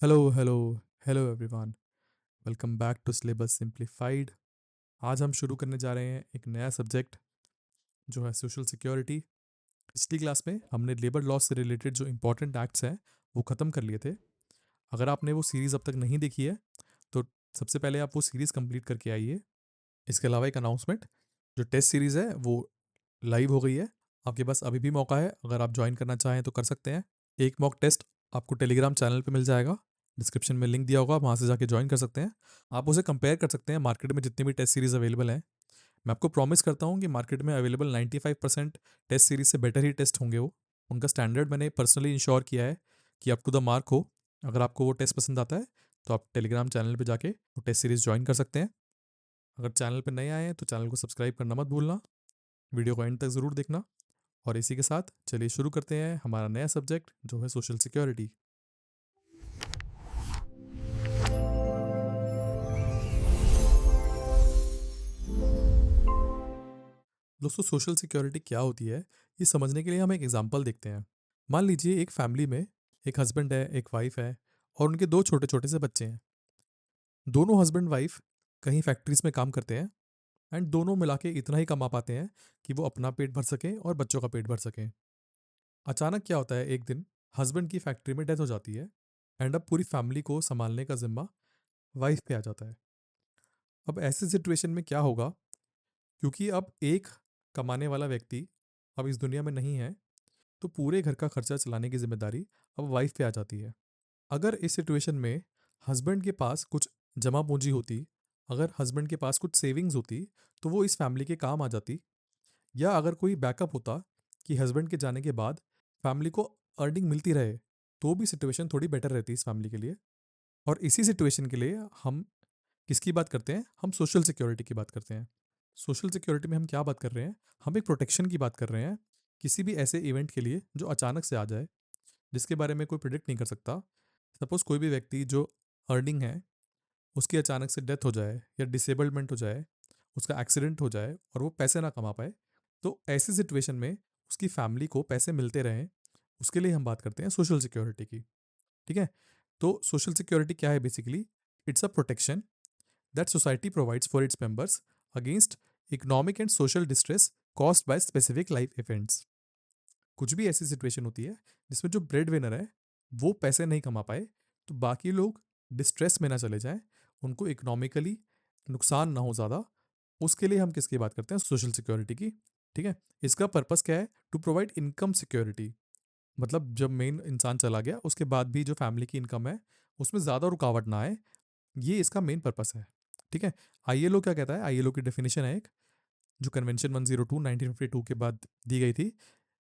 Hello hello hello everyone. Welcome back to syllabus simplified. आज हम शुरू करने जा रहे हैं एक नया सब्जेक्ट जो है सोशल सिक्योरिटी। पिछली क्लास में हमने लेबर लॉ से रिलेटेड जो इंपॉर्टेंट एक्ट्स हैं वो ख़त्म कर लिए थे। अगर आपने वो सीरीज़ अब तक नहीं देखी है तो सबसे पहले आप वो सीरीज़ कंप्लीट करके आइए। इसके अलावा एक अनाउंसमेंट, जो टेस्ट सीरीज़ है वो लाइव हो गई है। आपके पास अभी भी मौका है, अगर आप ज्वाइन करना चाहें तो कर सकते हैं। एक मॉक टेस्ट आपको टेलीग्राम चैनल पे मिल जाएगा, डिस्क्रिप्शन में लिंक दिया होगा, वहाँ से जाके ज्वाइन कर सकते हैं। आप उसे कंपेयर कर सकते हैं मार्केट में जितनी भी टेस्ट सीरीज़ अवेलेबल हैं। मैं आपको प्रॉमिस करता हूँ कि मार्केट में अवेलेबल 95% टेस्ट सीरीज से बेटर ही टेस्ट होंगे वो। उनका स्टैंडर्ड मैंने पर्सनली इंश्योर किया है कि अप टू द मार्क हो। अगर आपको वो टेस्ट पसंद आता है तो आप टेलीग्राम चैनल पे जाके वो टेस्ट सीरीज़ ज्वाइन कर सकते हैं। अगर चैनल पे नए आए हैं तो चैनल को सब्सक्राइब करना मत भूलना। वीडियो को एंड तक ज़रूर देखना। और इसी के साथ चलिए शुरू करते हैं हमारा नया सब्जेक्ट जो है सोशल सिक्योरिटी। दोस्तों, सोशल सिक्योरिटी क्या होती है ये समझने के लिए हम एक एग्जांपल देखते हैं। मान लीजिए एक फैमिली में एक हस्बैंड है, एक वाइफ है और उनके दो छोटे छोटे से बच्चे हैं। दोनों हस्बैंड वाइफ कहीं फैक्ट्रीज में काम करते हैं एंड दोनों मिला के इतना ही कमा पाते हैं कि वो अपना पेट भर सकें और बच्चों का पेट भर सकें। अचानक क्या होता है, एक दिन हस्बैंड की फैक्ट्री में डेथ हो जाती है एंड अब पूरी फैमिली को संभालने का जिम्मा वाइफ पे आ जाता है। अब ऐसी सिचुएशन में क्या होगा, क्योंकि अब एक कमाने वाला व्यक्ति अब इस दुनिया में नहीं है, तो पूरे घर का खर्चा चलाने की जिम्मेदारी अब वाइफ पे आ जाती है। अगर इस सिचुएशन में हस्बैंड के पास कुछ जमा पूंजी होती, अगर हस्बैंड के पास कुछ सेविंग्स होती, तो वो इस फैमिली के काम आ जाती। या अगर कोई बैकअप होता कि हस्बैंड के जाने के बाद फैमिली को अर्निंग मिलती रहे, तो भी सिचुएशन थोड़ी बेटर रहती इस फैमिली के लिए। और इसी सिचुएशन के लिए हम किसकी बात करते हैं? हम सोशल सिक्योरिटी की बात करते हैं। सोशल सिक्योरिटी में हम क्या बात कर रहे हैं? हम एक प्रोटेक्शन की बात कर रहे हैं किसी भी ऐसे इवेंट के लिए जो अचानक से आ जाए, जिसके बारे में कोई प्रिडिक्ट नहीं कर सकता। सपोज कोई भी व्यक्ति जो अर्निंग है उसकी अचानक से डेथ हो जाए या डिसेबल्डमेंट हो जाए, उसका एक्सीडेंट हो जाए और वो पैसे ना कमा पाए, तो ऐसी सिचुएशन में उसकी फैमिली को पैसे मिलते रहें, उसके लिए हम बात करते हैं सोशल सिक्योरिटी की। ठीक है? तो सोशल सिक्योरिटी क्या है basically? It's a protection that society provides for its members against economic and social distress caused by specific life events। कुछ भी ऐसी सिचुएशन होती है जिसमें जो ब्रेड विनर है वो पैसे नहीं कमा पाए, तो बाकी लोग डिस्ट्रेस में ना चले जाएं, उनको इकोनॉमिकली नुकसान ना हो ज़्यादा। उसके लिए हम किसकी बात करते हैं? सोशल सिक्योरिटी की। ठीक है? इसका पर्पस क्या है? To provide income security. मतलब जब मेन इंसान चला गया उसके बाद भी जो फैमिली की इनकम है उसमें ज़्यादा रुकावट ना आए, ये इसका मेन पर्पस है। ठीक है? आईएलओ क्या कहता है? आईएलओ की डेफिनेशन है एक, जो कन्वेंशन 102 1952 के बाद दी गई थी।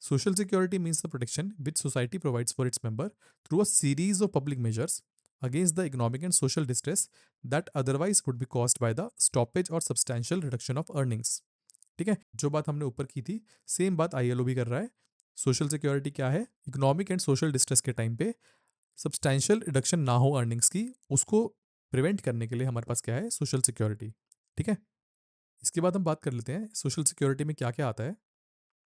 Social security means the protection which society provides for its member through a series of public measures against the economic and social distress that otherwise would be caused by the stoppage or substantial reduction of earnings। ठीक है? जो बात हमने ऊपर की थी same बात ILO भी कर रहा है। सोशल सिक्योरिटी क्या है? इकोनॉमिक एंड सोशल डिस्ट्रेस के टाइम पे सब्सटैंशियल रिडक्शन ना हो अर्निंग्स की, उसको प्रिवेंट करने के लिए हमारे पास क्या है? Social security. ठीक है? इसके बाद हम बात कर लेते हैं सोशल सिक्योरिटी में क्या क्या आता है।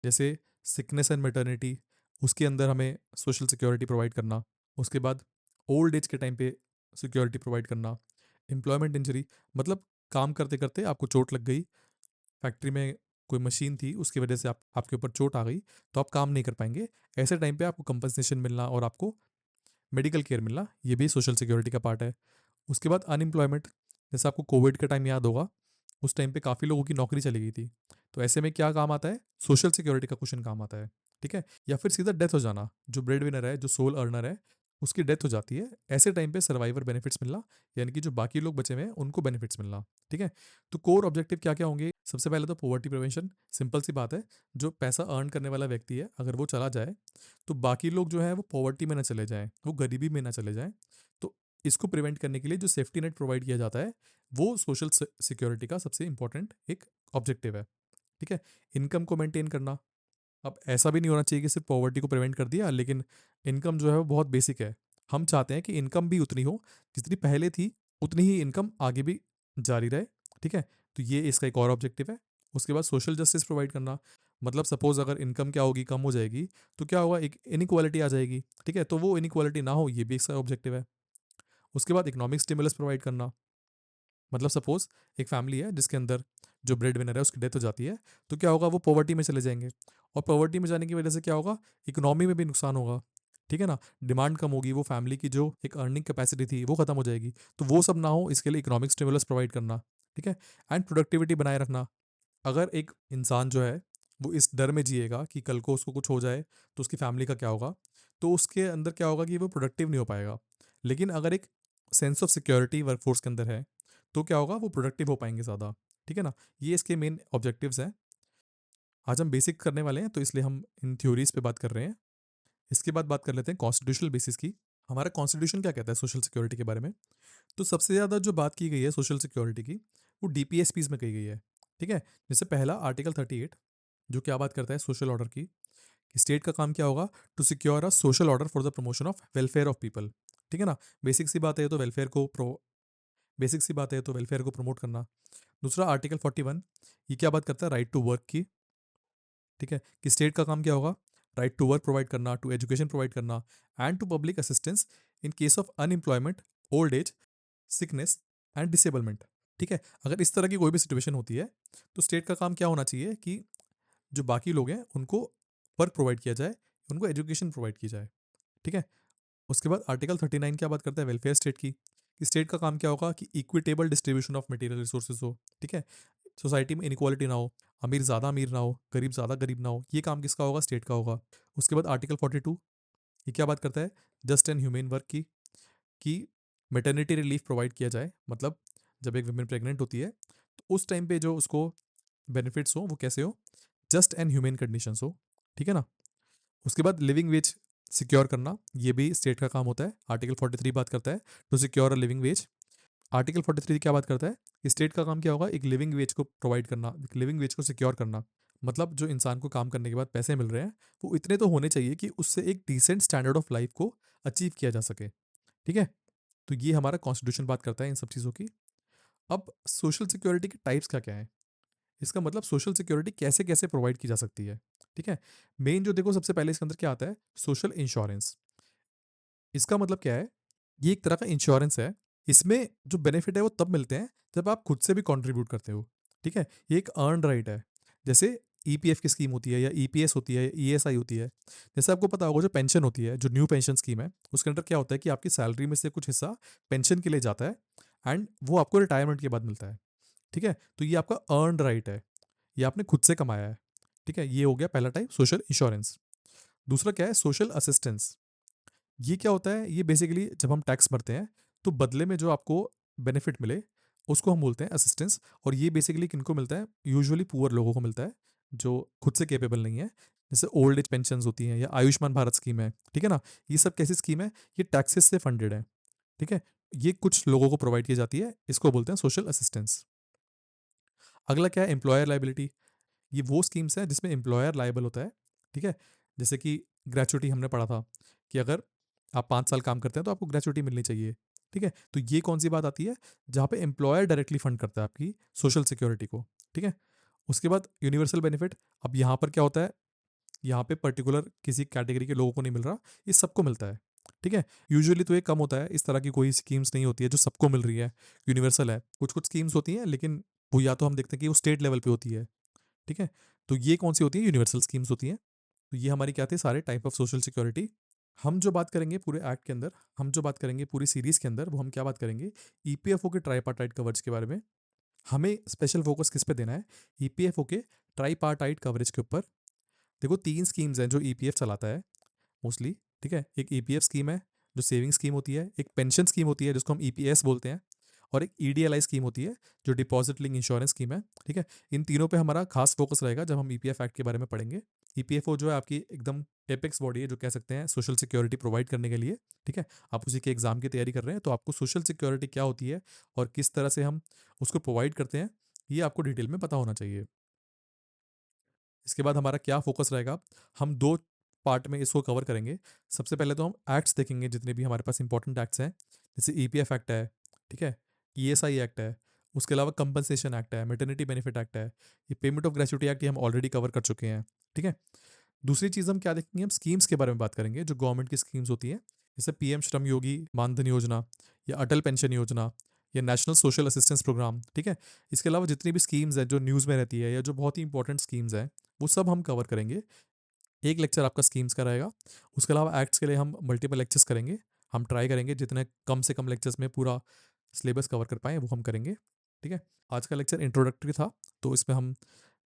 जैसे सिकनेस एंड मेटर्निटी, उसके अंदर हमें सोशल सिक्योरिटी प्रोवाइड करना। उसके बाद ओल्ड एज के टाइम पे सिक्योरिटी प्रोवाइड करना। एम्प्लॉयमेंट इंजरी, मतलब काम करते करते आपको चोट लग गई, फैक्ट्री में कोई मशीन थी उसकी वजह से आपके ऊपर चोट आ गई, तो आप काम नहीं कर पाएंगे। ऐसे टाइम पे आपको कंपनसेशन मिलना और आपको मेडिकल केयर मिलना, ये भी सोशल सिक्योरिटी का पार्ट है। उसके बाद अनएम्प्लॉयमेंट, जैसे आपको कोविड का टाइम याद होगा, उस टाइम पे काफ़ी लोगों की नौकरी चली गई थी, तो ऐसे में क्या काम आता है? सोशल सिक्योरिटी का क्वेश्चन काम आता है। ठीक है? या फिर सीधा डेथ हो जाना, जो ब्रेड विनर है, जो सोल अर्नर है, उसकी डेथ हो जाती है, ऐसे टाइम पे सर्वाइवर बेनिफिट्स मिलना, यानी कि जो बाकी लोग बचे हुए हैं उनको बेनिफिट्स मिलना। ठीक है? तो कोर ऑब्जेक्टिव क्या क्या होंगे? सबसे पहले तो पॉवर्टी प्रिवेंशन। सिंपल सी बात है, जो पैसा अर्न करने वाला व्यक्ति है अगर वो चला जाए तो बाकी लोग जो है वो पॉवर्टी में ना चले जाएं, वो गरीबी में ना चले जाएं। तो इसको प्रिवेंट करने के लिए जो सेफ्टी नेट प्रोवाइड किया जाता है वो सोशल सिक्योरिटी का सबसे इंपॉर्टेंट एक ऑब्जेक्टिव है। ठीक है? इनकम को मेंटेन करना। अब ऐसा भी नहीं होना चाहिए कि सिर्फ पॉवर्टी को प्रिवेंट कर दिया, लेकिन इनकम जो है वो बहुत बेसिक है। हम चाहते हैं कि इनकम भी उतनी हो जितनी पहले थी, उतनी ही इनकम आगे भी जारी रहे। ठीक है? तो ये इसका एक और ऑब्जेक्टिव है। उसके बाद सोशल जस्टिस प्रोवाइड करना। मतलब सपोज अगर इनकम क्या होगी, कम हो जाएगी, तो क्या होगा? एक इनइक्वालिटी आ जाएगी। ठीक है? तो वो इनइक्वालिटी ना हो, ये भी इसका ऑब्जेक्टिव है। उसके बाद इकोनॉमिक स्टिमुलस प्रोवाइड करना, मतलब सपोज एक फैमिली है जिसके अंदर जो ब्रेड विनर है उसकी डेथ हो जाती है, तो क्या होगा, वो पॉवर्टी में चले जाएंगे, और पॉवर्टी में जाने की वजह से क्या होगा, इकोनॉमी में भी नुकसान होगा, ठीक है ना, डिमांड कम होगी, वो फैमिली की जो एक अर्निंग कैपेसिटी थी वो खत्म हो जाएगी। तो वो सब ना हो इसके लिए इकोनॉमिक स्टिमुलस प्रोवाइड करना, ठीक है, एंड प्रोडक्टिविटी बनाए रखना। अगर एक इंसान जो है वो इस डर में जिएगा कि कल को उसको कुछ हो जाए तो उसकी फैमिली का क्या होगा, तो उसके अंदर क्या होगा कि वो प्रोडक्टिव नहीं हो पाएगा। लेकिन अगर एक सेंस ऑफ सिक्योरिटी वर्कफोर्स के अंदर है तो क्या होगा, वो प्रोडक्टिव हो पाएंगे ज़्यादा, ठीक है ना। ये इसके मेन ऑब्जेक्टिव्स हैं। आज हम बेसिक करने वाले हैं तो इसलिए हम इन थ्योरीज पे बात कर रहे हैं। इसके बाद बात कर लेते हैं कॉन्स्टिट्यूशनल बेसिस की। हमारा कॉन्स्टिट्यूशन क्या कहता है सोशल सिक्योरिटी के बारे में। तो सबसे ज़्यादा जो बात की गई है सोशल सिक्योरिटी की, वो डीपीएसपीज में कही गई है, ठीक है। जैसे पहला आर्टिकल 38 जो क्या बात करता है सोशल ऑर्डर की, कि स्टेट का काम क्या होगा, to secure a social order for the promotion of welfare of people, ठीक है ना। बेसिक सी बात है तो वेलफेयर को प्रो बेसिक सी बात है तो वेलफेयर को प्रमोट करना। दूसरा आर्टिकल 41, ये क्या बात करता है, राइट टू वर्क की, ठीक है, कि स्टेट का काम क्या होगा, राइट टू वर्क प्रोवाइड करना, टू एजुकेशन प्रोवाइड करना, and to public assistance in case of unemployment, old age, sickness and disablement, ठीक है। अगर इस तरह की कोई भी सिचुएशन होती है तो स्टेट का काम क्या होना चाहिए कि जो बाकी लोग हैं उनको वर्क प्रोवाइड किया जाए, उनको एजुकेशन प्रोवाइड की जाए, ठीक है। उसके बाद आर्टिकल 39 क्या बात करता है, वेलफेयर स्टेट की, कि स्टेट का काम क्या होगा कि equitable distribution of material resources हो, ठीक है, सोसाइटी में इनक्वालिटी ना हो, अमीर ज़्यादा अमीर ना हो, गरीब ज़्यादा गरीब ना हो, ये काम किसका होगा, स्टेट का होगा। उसके बाद आर्टिकल 42, ये क्या बात करता है, जस्ट एंड ह्यूमेन वर्क की, कि मेटर्निटी रिलीफ प्रोवाइड किया जाए, मतलब जब एक वुमेन प्रेग्नेंट होती है तो उस टाइम पे जो उसको बेनिफिट्स हो वो कैसे हो, जस्ट एंड ह्यूमेन कंडीशंस हो, ठीक है ना। उसके बाद लिविंग वेज सिक्योर करना, ये भी स्टेट का काम होता है। आर्टिकल 43 बात करता है to secure a living wage. Article 43 क्या बात करता है कि स्टेट का काम क्या होगा, एक लिविंग वेज को प्रोवाइड करना, एक लिविंग वेज को सिक्योर करना, मतलब जो इंसान को काम करने के बाद पैसे मिल रहे हैं वो इतने तो होने चाहिए कि उससे एक डिसेंट स्टैंडर्ड ऑफ लाइफ को अचीव किया जा सके, ठीक है। तो ये हमारा कॉन्स्टिट्यूशन बात करता है इन सब चीज़ों की। अब सोशल सिक्योरिटी के टाइप्स क्या क्या है, इसका मतलब सोशल सिक्योरिटी कैसे कैसे प्रोवाइड की जा सकती है, ठीक है। मेन जो देखो सबसे पहले इसके अंदर क्या आता है, सोशल इंश्योरेंस। इसका मतलब क्या है, ये एक तरह का इंश्योरेंस है। इसमें जो बेनिफिट है वो तब मिलते हैं जब आप खुद से भी कंट्रीब्यूट करते हो, ठीक है। ये एक अर्न राइट है। जैसे ईपीएफ की स्कीम होती है या ईपीएस होती है, ईएसआई होती है। जैसे आपको पता होगा जो पेंशन होती है, जो न्यू पेंशन स्कीम है, उसके अंदर क्या होता है कि आपकी सैलरी में से कुछ हिस्सा पेंशन के लिए जाता है, एंड वो आपको रिटायरमेंट के बाद मिलता है, ठीक है। तो ये आपका अर्न राइट है, ये आपने खुद से कमाया है, ठीक है। ये हो गया पहला टाइप, सोशल इंश्योरेंस। दूसरा क्या है, सोशल असिस्टेंस। ये क्या होता है, ये बेसिकली जब हम टैक्स भरते हैं तो बदले में जो आपको बेनिफिट मिले उसको हम बोलते हैं असिस्टेंस। और ये बेसिकली किनको मिलता है, यूजुअली पुअर लोगों को मिलता है जो खुद से कैपेबल नहीं है। जैसे ओल्ड एज पेंशन होती हैं या आयुष्मान भारत स्कीम है, ठीक है ना। ये सब कैसी स्कीम है, ये टैक्सेस से फंडेड है, ठीक है। ये कुछ लोगों को प्रोवाइड की जाती है, इसको बोलते हैं सोशल असिस्टेंस। अगला क्या है, एम्प्लॉयर लाइबिलिटी। ये वो स्कीम्स हैं जिसमें एम्प्लॉयर लाइबल होता है, ठीक है। जैसे कि ग्रेचुटी हमने पढ़ा था कि अगर आप 5 साल काम करते हैं तो आपको ग्रेचुटी मिलनी चाहिए, ठीक है। तो ये कौन सी बात आती है, जहाँ पे एम्प्लॉयर डायरेक्टली फंड करता है आपकी सोशल सिक्योरिटी को, ठीक है। उसके बाद यूनिवर्सल बेनिफिट। अब यहाँ पर क्या होता है, यहाँ पे पर्टिकुलर किसी कैटेगरी के लोगों को नहीं मिल रहा, ये सबको मिलता है, ठीक है। यूजुअली तो ये कम होता है, इस तरह की कोई स्कीम्स नहीं होती है जो सबको मिल रही है, यूनिवर्सल है। कुछ कुछ स्कीम्स होती हैं लेकिन वो या तो हम देखते हैं कि वो स्टेट लेवल पे होती है, ठीक है। तो ये कौन सी होती है, यूनिवर्सल स्कीम्स होती हैं। तो ये हमारी क्या थी, सारे टाइप ऑफ सोशल सिक्योरिटी। हम जो बात करेंगे पूरे एक्ट के अंदर, हम जो बात करेंगे पूरी सीरीज के अंदर, वो हम क्या बात करेंगे, ईपीएफओ के ट्राईपार्टाइट कवरेज के बारे में। हमें स्पेशल फोकस किस पे देना है, ईपीएफओ के ट्राईपार्टाइट कवरेज के ऊपर। देखो 3 स्कीम्स हैं जो ईपीएफ चलाता है मोस्टली, ठीक है। एक ईपीएफ स्कीम है जो सेविंग स्कीम होती है, एक पेंशन स्कीम होती है जिसको हम ईपीएस बोलते हैं, और एक ईडीएलआई स्कीम होती है जो डिपॉजिट लिंक इंश्योरेंस स्कीम है, ठीक है। इन तीनों पे हमारा खास फोकस रहेगा जब हम ईपीएफ एक्ट के बारे में पढ़ेंगे। ईपीएफओ जो है आपकी एकदम एपेक्स बॉडी है जो कह सकते हैं सोशल सिक्योरिटी प्रोवाइड करने के लिए, ठीक है। आप उसी के एग्जाम की तैयारी कर रहे हैं तो आपको सोशल सिक्योरिटी क्या होती है और किस तरह से हम उसको प्रोवाइड करते हैं, ये आपको डिटेल में पता होना चाहिए। इसके बाद हमारा क्या फोकस रहेगा, हम 2 पार्ट में इसको कवर करेंगे। सबसे पहले तो हम एक्ट्स देखेंगे जितने भी हमारे पास इंपॉर्टेंट एक्ट्स हैं, जैसे ईपीएफ एक्ट है, ठीक है, ईएसआई एक्ट है, उसके अलावा कंपनसेशन एक्ट है, मैटरनिटी बेनिफिट एक्ट है, ये पेमेंट ऑफ ग्रेचुटी एक्ट, ये हम ऑलरेडी कवर कर चुके हैं, ठीक है। दूसरी चीज़ हम क्या देखेंगे, हम स्कीम्स के बारे में बात करेंगे जो गवर्नमेंट की स्कीम्स होती हैं, जैसे पीएम श्रम योगी मानधन योजना, या अटल पेंशन योजना या नेशनल सोशल असिस्टेंस प्रोग्राम, ठीक है। इसके अलावा जितनी भी स्कीम्स हैं जो न्यूज़ में रहती है या जो बहुत ही इंपॉर्टेंट स्कीम्स हैं, वो सब हम कवर करेंगे। एक लेक्चर आपका स्कीम्स का रहेगा। उसके अलावा एक्ट्स के लिए हम मल्टीपल लेक्चर्स करेंगे। हम ट्राई करेंगे जितने कम से कम लेक्चर्स में पूरा सिलेबस कवर कर पाएँ वो हम करेंगे, ठीक है। आज का लेक्चर इंट्रोडक्टरी था, तो इसमें हम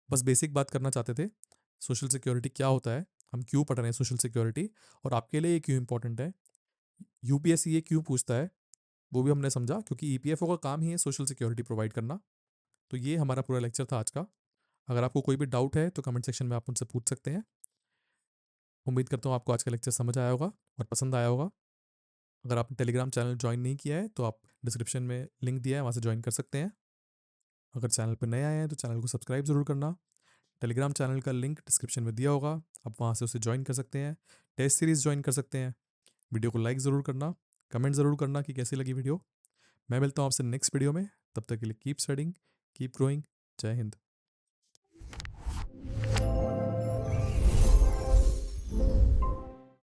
बस बेसिक बात करना चाहते थे। सोशल सिक्योरिटी क्या होता है, हम क्यों पढ़ रहे हैं सोशल सिक्योरिटी, और आपके लिए ये क्यों इंपॉर्टेंट है, यूपीएससी ये क्यों पूछता है, वो भी हमने समझा, क्योंकि ईपीएफओ का काम ही है सोशल सिक्योरिटी प्रोवाइड करना। तो ये हमारा पूरा लेक्चर था आज का। अगर आपको कोई भी डाउट है तो कमेंट सेक्शन में आप मुझसे पूछ सकते हैं। उम्मीद करता हूँ आपको आज का लेक्चर समझ आया होगा और पसंद आया होगा। अगर आपने टेलीग्राम चैनल ज्वाइन नहीं किया है तो आप डिस्क्रिप्शन में लिंक दिया है, वहाँ से ज्वाइन कर सकते हैं। अगर चैनल पर नए आए हैं तो चैनल को सब्सक्राइब ज़रूर करना। टेलीग्राम चैनल का लिंक डिस्क्रिप्शन में दिया होगा, आप वहाँ से उसे ज्वाइन कर सकते हैं। टेस्ट सीरीज़ ज्वाइन कर सकते हैं। वीडियो को लाइक ज़रूर करना, कमेंट ज़रूर करना कि कैसी लगी वीडियो। मैं मिलता हूँ आपसे नेक्स्ट वीडियो में। तब तक के लिए कीप स्टडिंग, कीप ग्रोइंग। जय हिंद।